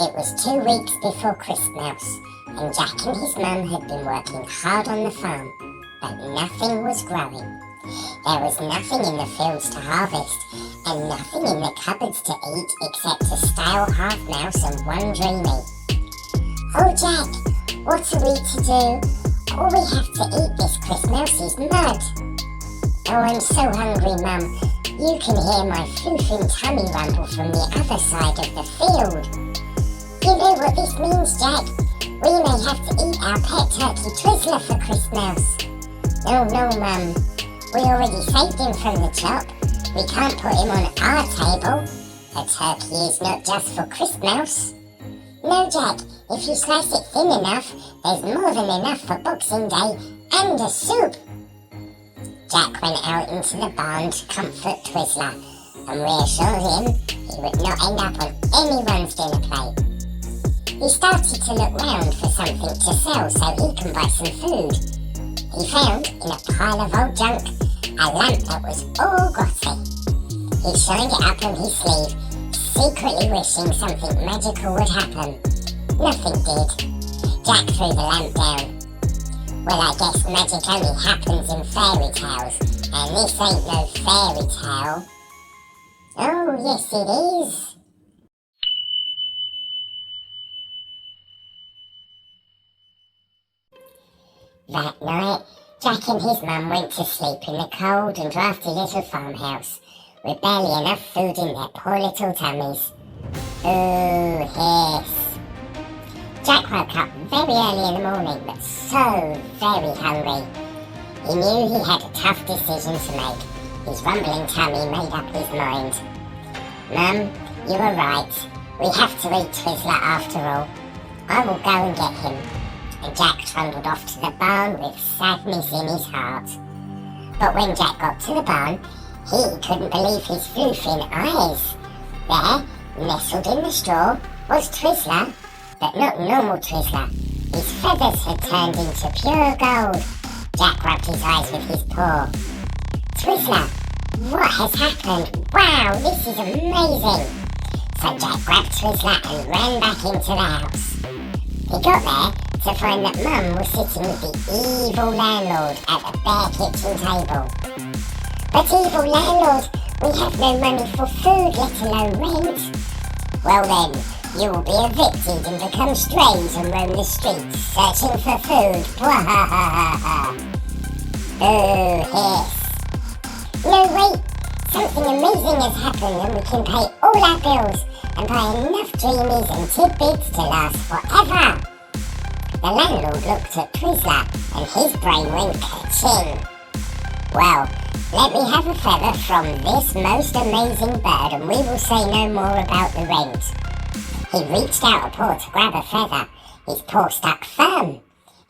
It was 2 weeks before Christmas, and Jack and his mum had been working hard on the farm, but nothing was growing. There was nothing in the fields to harvest, and nothing in the cupboards to eat except a stale half-mouse and one dreamy. "Oh, Jack, what are we to do? All we have to eat this Christmas is mud." "Oh, I'm so hungry, Mum. You can hear my floofing tummy rumble from the other side of the field." "You know what this means, Jack? We may have to eat our pet turkey Twizzler for Christmas." "Oh no, Mum. We already saved him from the chop. We can't put him on our table. A turkey is not just for Christmas." "No, Jack. If you slice it thin enough, there's more than enough for Boxing Day and a soup." Jack went out into the barn to comfort Twizzler and reassure him he would not end up on anyone's dinner plate. He started to look round for something to sell so he can buy some food. He found, in a pile of old junk, a lamp that was all grotty. He shined it up on his sleeve, secretly wishing something magical would happen. Nothing did. Jack threw the lamp down. "Well, I guess magic only happens in fairy tales, and this ain't no fairy tale." "Oh, yes it is." That night, Jack and his mum went to sleep in the cold and drafty little farmhouse, with barely enough food in their poor little tummies. "Oh, hiss." Jack woke up very early in the morning, but so very hungry. He knew he had a tough decision to make. His rumbling tummy made up his mind. "Mum, you were right. We have to eat Twizzler after all. I will go and get him." And Jack trundled off to the barn with sadness in his heart. But when Jack got to the barn, he couldn't believe his floofing eyes. There, nestled in the straw, was Twizzler, but not normal Twizzler. His feathers had turned into pure gold. Jack rubbed his eyes with his paw. "Twizzler, what has happened? Wow, this is amazing!" So Jack grabbed Twizzler and ran back into the house. He got there to find that Mum was sitting with the evil landlord at the bare kitchen table. "But evil landlord, we have no money for food, let alone rent." "Well then, you will be evicted and become strange and roam the streets, searching for food. Bwahahaha." "Oh, hiss." "No, wait. Something amazing has happened and we can pay all our bills and buy enough dreamies and tidbits to last forever." The landlord looked at Twizzler and his brain went ka-ching. "Well, let me have a feather from this most amazing bird and we will say no more about the rent." He reached out a paw to grab a feather. His paw stuck firm.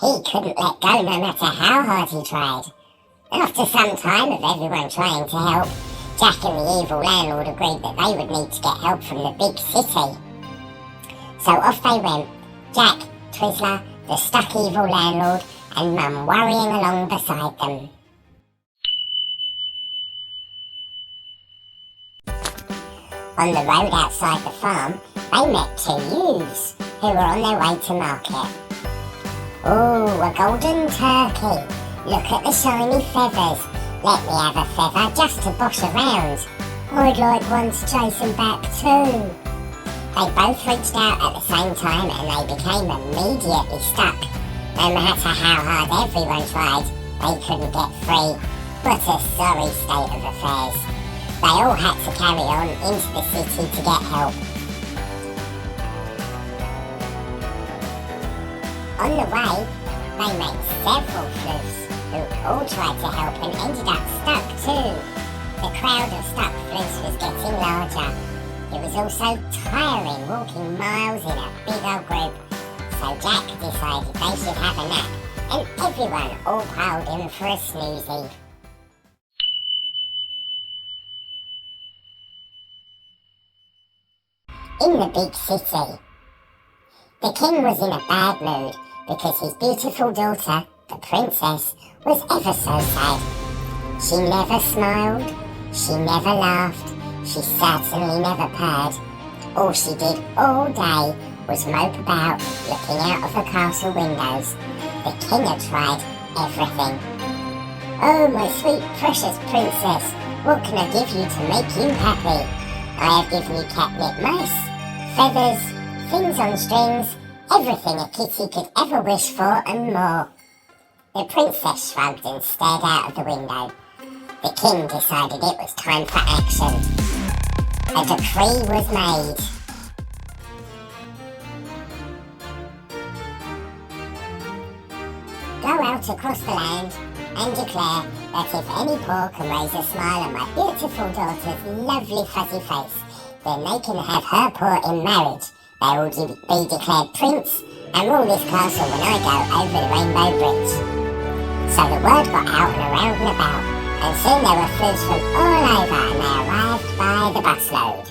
He couldn't let go no matter how hard he tried. After some time of everyone trying to help, Jack and the evil landlord agreed that they would need to get help from the big city. So off they went, Jack, Twizzler, the stuck evil landlord, and Mum worrying along beside them. On the road outside the farm, they met 2 youths who were on their way to market. "Oh, a golden turkey! Look at the shiny feathers. Let me have a feather just to bosh around. I'd like one to chase them back too." They both reached out at the same time and they became immediately stuck. No matter how hard everyone tried, they couldn't get free. What a sorry state of affairs. They all had to carry on into the city to get help. On the way, they met several floofs who all tried to help and ended up stuck too. The crowd of stuck floofs was getting larger. It was also tiring walking miles in a big old group, so Jack decided they should have a nap, and everyone all piled in for a snoozy. In the big city, the king was in a bad mood because his beautiful daughter, the princess, was ever so sad. She never smiled, she never laughed, she certainly never purred. All she did all day was mope about, looking out of the castle windows. The king had tried everything. "Oh, my sweet precious princess, what can I give you to make you happy? I have given you catnip mice, feathers, things on strings, everything a kitty could ever wish for and more." The princess shrugged and stared out of the window. The king decided it was time for action. A decree was made. "Go out across the land and declare that if any paw can raise a smile on my beautiful daughter's lovely fuzzy face, then they can have her paw in marriage. They will be declared prince and rule this castle when I go over the Rainbow Bridge." So the word got out and around and about, and soon there were flutes from all over, and they arrived by the busload.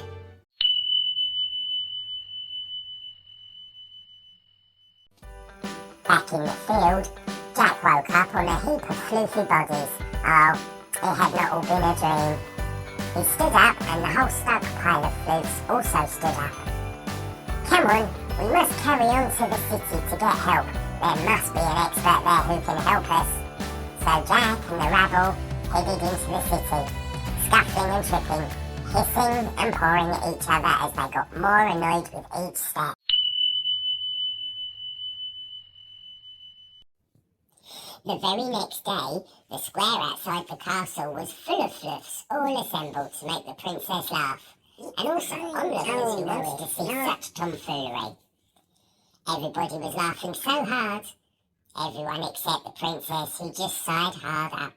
Back in the field, Jack woke up on a heap of floofy bodies. Oh, it had not all been a dream. He stood up, and the whole stuck pile of floofs also stood up. "Come on, we must carry on to the city to get help. There must be an expert there who can help us." So Jack and the rabble headed into the city, scuffling and tripping, hissing and pawing at each other as they got more annoyed with each step. The very next day, the square outside the castle was full of fluffs, all assembled to make the princess laugh, and also onlookers who wanted to see such tomfoolery. Everybody was laughing so hard, everyone except the princess, who just sighed harder.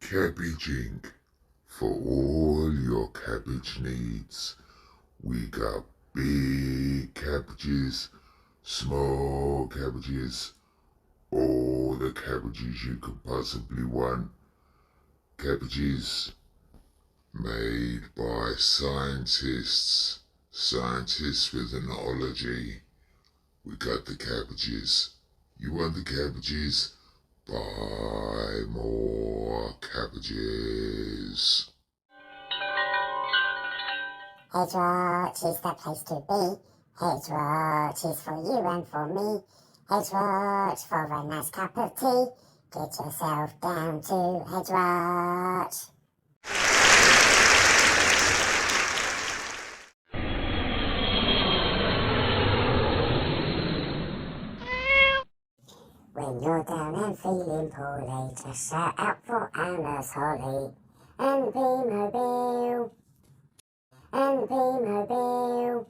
Cabbaging for all your cabbage needs. We got big cabbages, small cabbages, all the cabbages you could possibly want. Cabbages made by scientists with an ology. We got the cabbages. You want the cabbages? Buy more cabbages. Hedgewatch is the place to be. Hedgewatch is for you and for me. Hedgewatch for a nice cup of tea. Get yourself down to Hedgewatch. When you're down and feeling poorly, just shout out for Anna's Holly. And be mobile. And be mobile.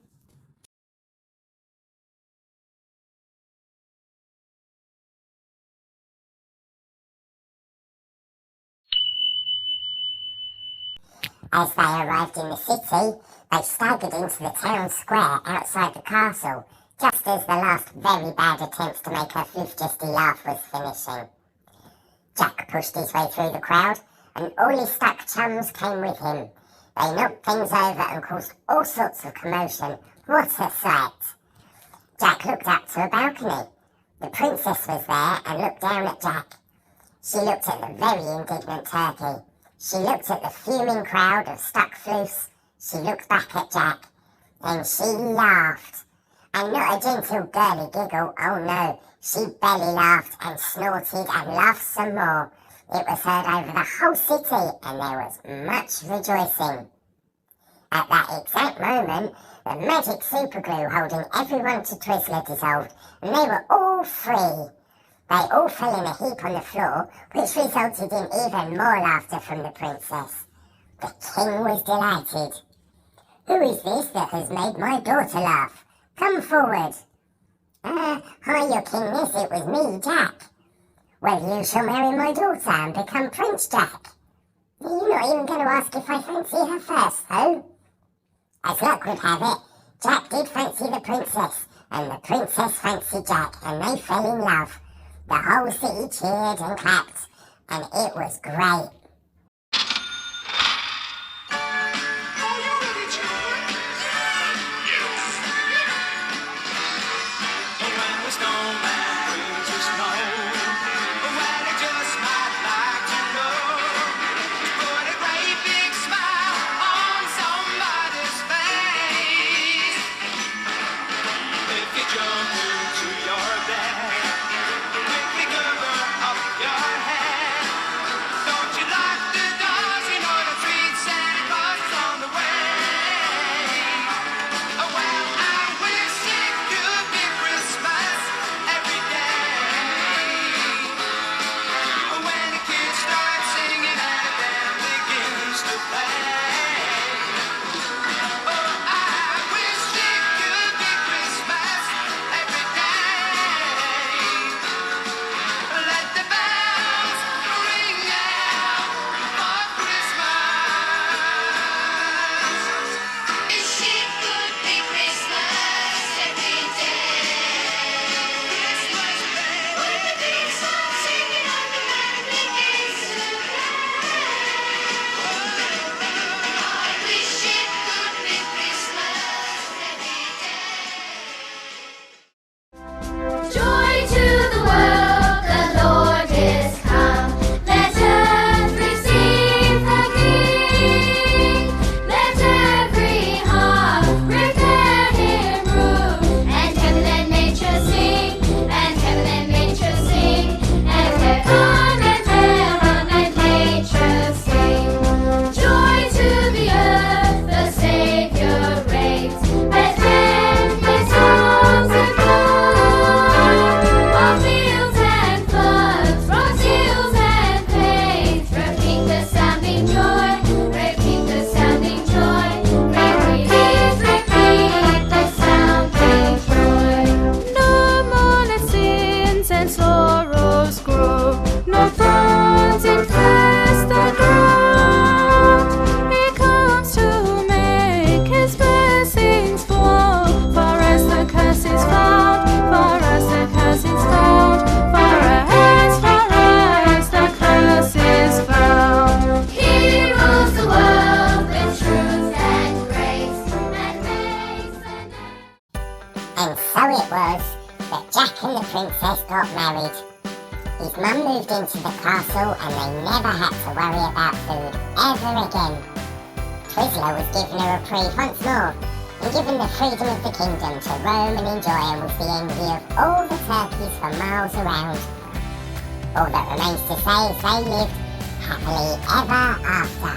As they arrived in the city, they staggered into the town square outside the castle, just as the last very bad attempts to make her fifth-jesty laugh was finishing. Jack pushed his way through the crowd, and all his stuck chums came with him. They knocked things over and caused all sorts of commotion. What a sight! Jack looked up to a balcony. The princess was there and looked down at Jack. She looked at the very indignant turkey. She looked at the fuming crowd of stuck floofs. She looked back at Jack. Then she laughed. And not a gentle girly giggle, oh no. She belly laughed and snorted and laughed some more. It was heard over the whole city, and there was much rejoicing. At that exact moment, the magic superglue holding everyone to Twizzler dissolved, and they were all free. They all fell in a heap on the floor, which resulted in even more laughter from the princess. The king was delighted. "Who is this that has made my daughter laugh? Come forward." Hi, your kingness, it was me, Jack." "Well, you shall marry my daughter and become Prince Jack." "You're not even going to ask if I fancy her first, though?" As luck would have it, Jack did fancy the princess, and the princess fancied Jack, and they fell in love. The whole city cheered and clapped, and it was great. Princess got married. His mum moved into the castle and they never had to worry about food ever again. Twizzler was given a reprieve once more and given the freedom of the kingdom to roam and enjoy, and was the envy of all the turkeys for miles around. All that remains to say is they lived happily ever after.